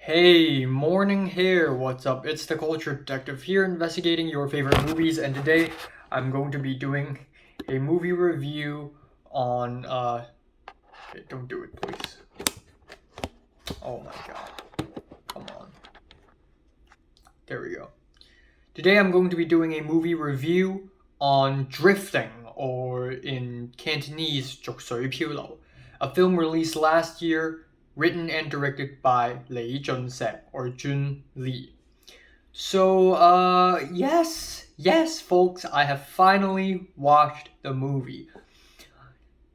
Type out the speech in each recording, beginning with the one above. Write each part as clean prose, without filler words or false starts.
Hey, morning here. What's up? It's the Culture Detective here investigating your favorite movies, and today I'm going to be doing a movie review on okay, don't do it, please. Oh my god. Come on. There we go. Today I'm going to be doing a movie review on Drifting, or in Cantonese, 濁水漂流, a film released last year, written and directed by Lei Junse or Jun Lee. So, yes, folks, I have finally watched the movie.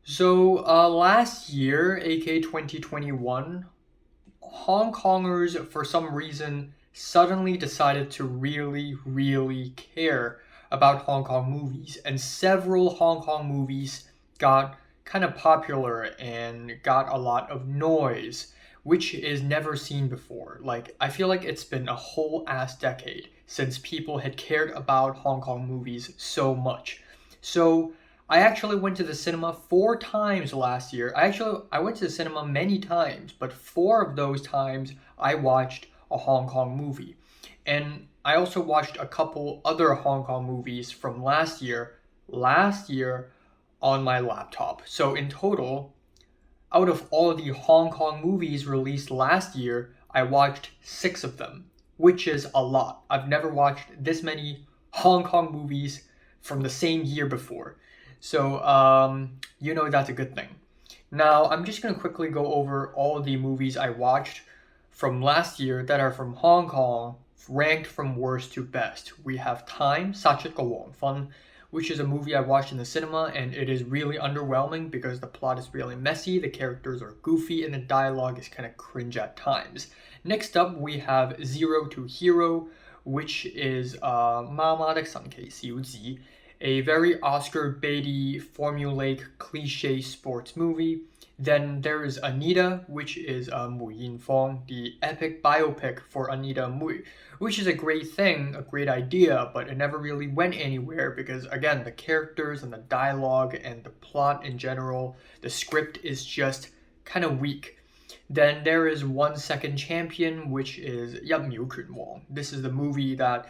So, last year, aka 2021, Hong Kongers, for some reason, suddenly decided to really care about Hong Kong movies, and several Hong Kong movies got kind of popular and got a lot of noise, which is never seen before. Like, I feel like it's been a whole ass decade since people had cared about Hong Kong movies so much. So, I actually went to the cinema 4 times last year. I went to the cinema many times, but 4 of those times I watched a Hong Kong movie. And I also watched a couple other Hong Kong movies from last year on my laptop. So in total, out of all the Hong Kong movies released last year, I watched 6 of them, which is a lot. I've never watched this many Hong Kong movies from the same year before. So, that's a good thing. Now, I'm just going to quickly go over all the movies I watched from last year that are from Hong Kong, ranked from worst to best. We have Time, 杀出個黃昏, which is a movie I watched in the cinema, and it is really underwhelming because the plot is really messy, the characters are goofy, and the dialogue is kind of cringe at times. Next up, we have Zero to Hero, which is 媽媽的神奇小子, a very Oscar baity, formulaic, cliche sports movie. Then there is Anita, which is Mu Yinfeng, the epic biopic for Anita Mui, which is a great thing, a great idea, but it never really went anywhere because, again, the characters and the dialogue and the plot in general, the script is just kind of weak. Then there is 1 Second Champion, which is 一秒拳王. This is the movie that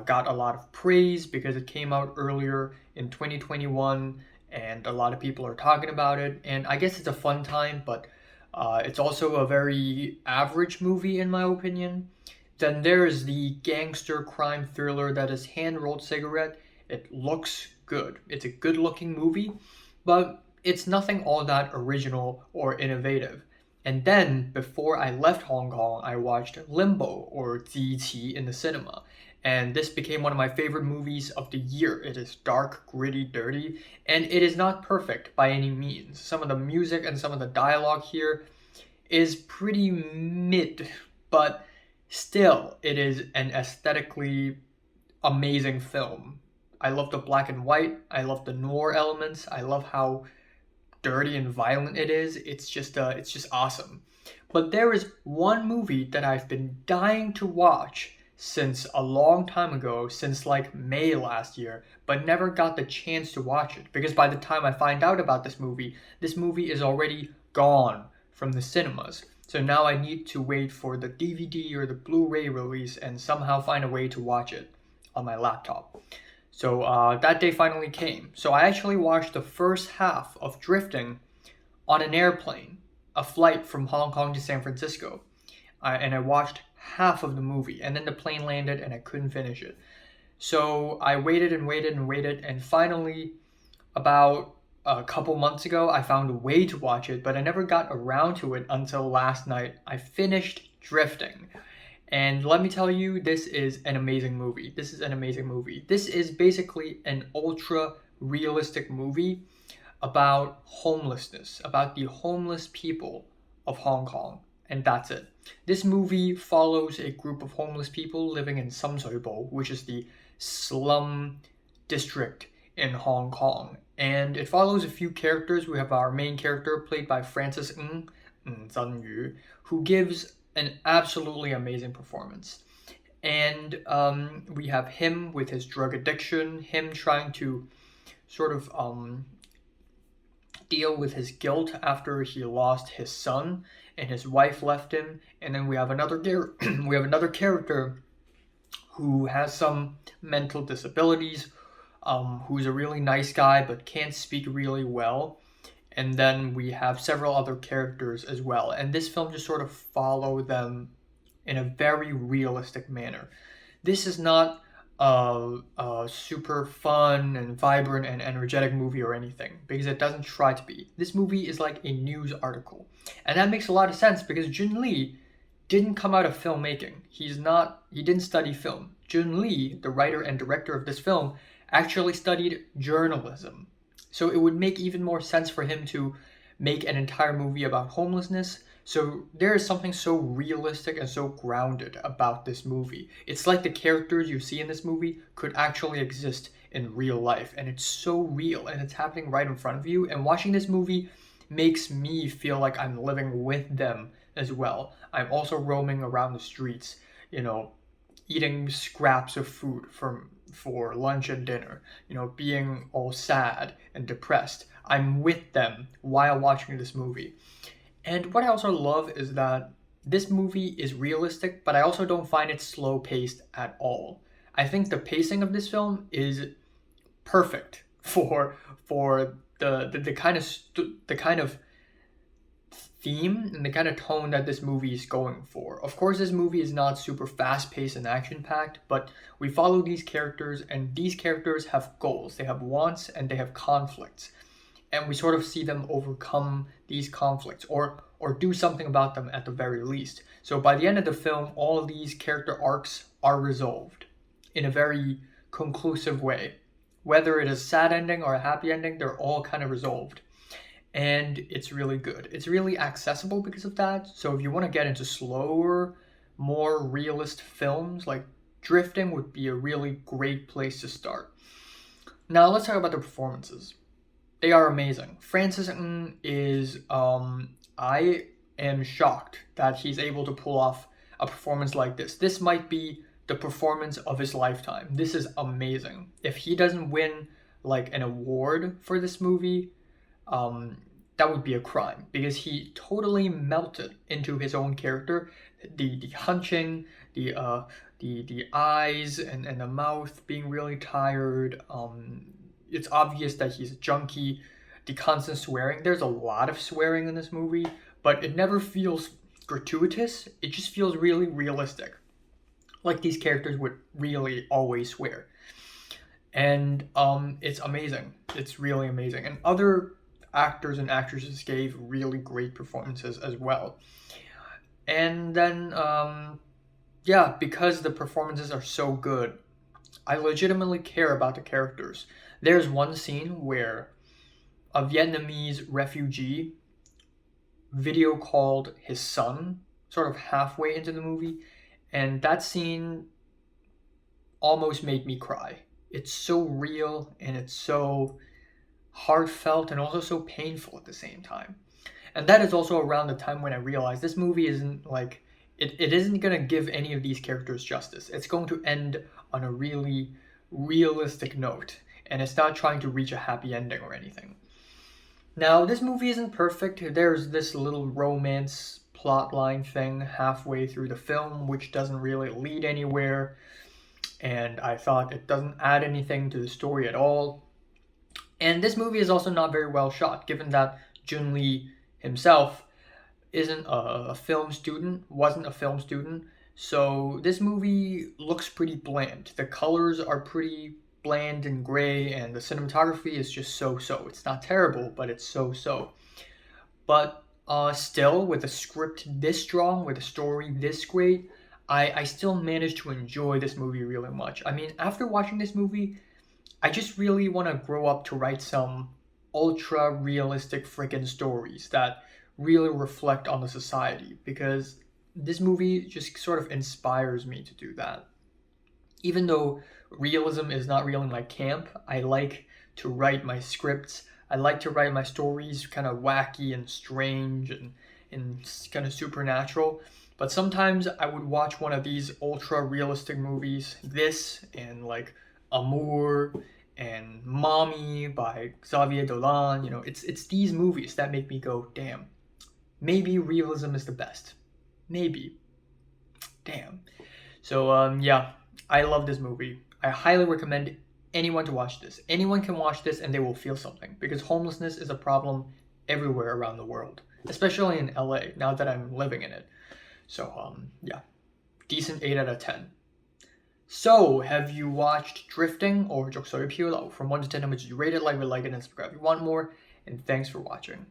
got a lot of praise because it came out earlier in 2021 and a lot of people are talking about it. And I guess it's a fun time, but it's also a very average movie in my opinion. Then there's the gangster crime thriller that is Hand Rolled Cigarette. It looks good. It's a good looking movie, but it's nothing all that original or innovative. And then, before I left Hong Kong, I watched Limbo, or Ji Qi, in the cinema. And this became one of my favorite movies of the year. It is dark, gritty, dirty, and it is not perfect by any means. Some of the music and some of the dialogue here is pretty mid, but still, it is an aesthetically amazing film. I love the black and white, I love the noir elements, I love how dirty and violent it is. It's just awesome. But there is one movie that I've been dying to watch since a long time ago, since like May last year, but never got the chance to watch it because by the time I find out about this movie is already gone from the cinemas. So now I need to wait for the DVD or the Blu-ray release and somehow find a way to watch it on my laptop. So that day finally came. So I actually watched the first half of Drifting on an airplane, a flight from Hong Kong to San Francisco. And I watched half of the movie, and then the plane landed and I couldn't finish it. So I waited, and finally, about a couple months ago, I found a way to watch it, but I never got around to it until last night. I finished Drifting. And let me tell you, this is an amazing movie. This is basically an ultra realistic movie about homelessness, about the homeless people of Hong Kong. And that's it. This movie follows a group of homeless people living in Sum Sui Po, which is the slum district in Hong Kong. And it follows a few characters. We have our main character played by Francis Ng Zhenyu, who gives an absolutely amazing performance. And we have him with his drug addiction, him trying to sort of deal with his guilt after he lost his son, and his wife left him, and then we have another we have another character who has some mental disabilities, who's a really nice guy but can't speak really well. And then we have several other characters as well. And this film just sort of follow them in a very realistic manner. This is not a super fun and vibrant and energetic movie or anything, because it doesn't try to be. This movie is like a news article. And that makes a lot of sense because Jun Lee didn't come out of filmmaking. He didn't study film. Jun Lee, the writer and director of this film, actually studied journalism. So it would make even more sense for him to make an entire movie about homelessness. So there is something so realistic and so grounded about this movie. It's like the characters you see in this movie could actually exist in real life. And it's so real and it's happening right in front of you. And watching this movie makes me feel like I'm living with them as well. I'm also roaming around the streets, eating scraps of food for lunch and dinner, being all sad and depressed. I'm with them while watching this movie. And what I also love is that this movie is realistic, but I also don't find it slow paced at all. I think the pacing of this film is perfect for the kind of theme and the kind of tone that this movie is going for. Of course, this movie is not super fast-paced and action-packed, but we follow these characters, and these characters have goals. They have wants and they have conflicts. And we sort of see them overcome these conflicts or do something about them at the very least. So by the end of the film, all of these character arcs are resolved in a very conclusive way. Whether it is a sad ending or a happy ending, they're all kind of resolved. And it's really good. It's really accessible because of that. So if you want to get into slower, more realist films, like Drifting would be a really great place to start. Now let's talk about the performances. They are amazing. Francis Ng is, I am shocked that he's able to pull off a performance like this. This might be the performance of his lifetime. This is amazing. If he doesn't win like an award for this movie, that would be a crime because he totally melted into his own character. The hunching, the eyes and the mouth being really tired. It's obvious that he's a junkie. The constant swearing. There's a lot of swearing in this movie, but it never feels gratuitous. It just feels really realistic. Like these characters would really always swear. And it's amazing. It's really amazing. And other actors and actresses gave really great performances as well. And then, because the performances are so good, I legitimately care about the characters. There's one scene where a Vietnamese refugee video called his son sort of halfway into the movie, and that scene almost made me cry. It's so real and it's so heartfelt and also so painful at the same time. And that is also around the time when I realized this movie isn't like it isn't going to give any of these characters justice. It's going to end on a really realistic note, and it's not trying to reach a happy ending or anything. Now, this movie isn't perfect. There's this little romance plotline thing halfway through the film which doesn't really lead anywhere, and I thought it doesn't add anything to the story at all. And this movie is also not very well shot, given that Jun Lee himself wasn't a film student. So this movie looks pretty bland. The colors are pretty bland and gray, and the cinematography is just so-so. It's not terrible, but it's so-so. But still, with a script this strong, with a story this great, I still managed to enjoy this movie really much. I mean, after watching this movie, I just really want to grow up to write some ultra realistic freaking stories that really reflect on the society, because this movie just sort of inspires me to do that. Even though realism is not really my camp, I like to write my scripts. I like to write my stories kind of wacky and strange and kind of supernatural. But sometimes I would watch one of these ultra realistic movies, this and like Amour and Mommy by Xavier Dolan. It's these movies that make me go, damn, maybe realism is the best. Maybe. Damn. So yeah, I love this movie. I highly recommend anyone to watch this. Anyone can watch this and they will feel something because homelessness is a problem everywhere around the world, especially in LA now that I'm living in it. So yeah, decent 8 out of 10. So, have you watched Drifting or 濁水漂流? From 1 to 10, how much did you rate it? Like it and subscribe if you want more. And thanks for watching.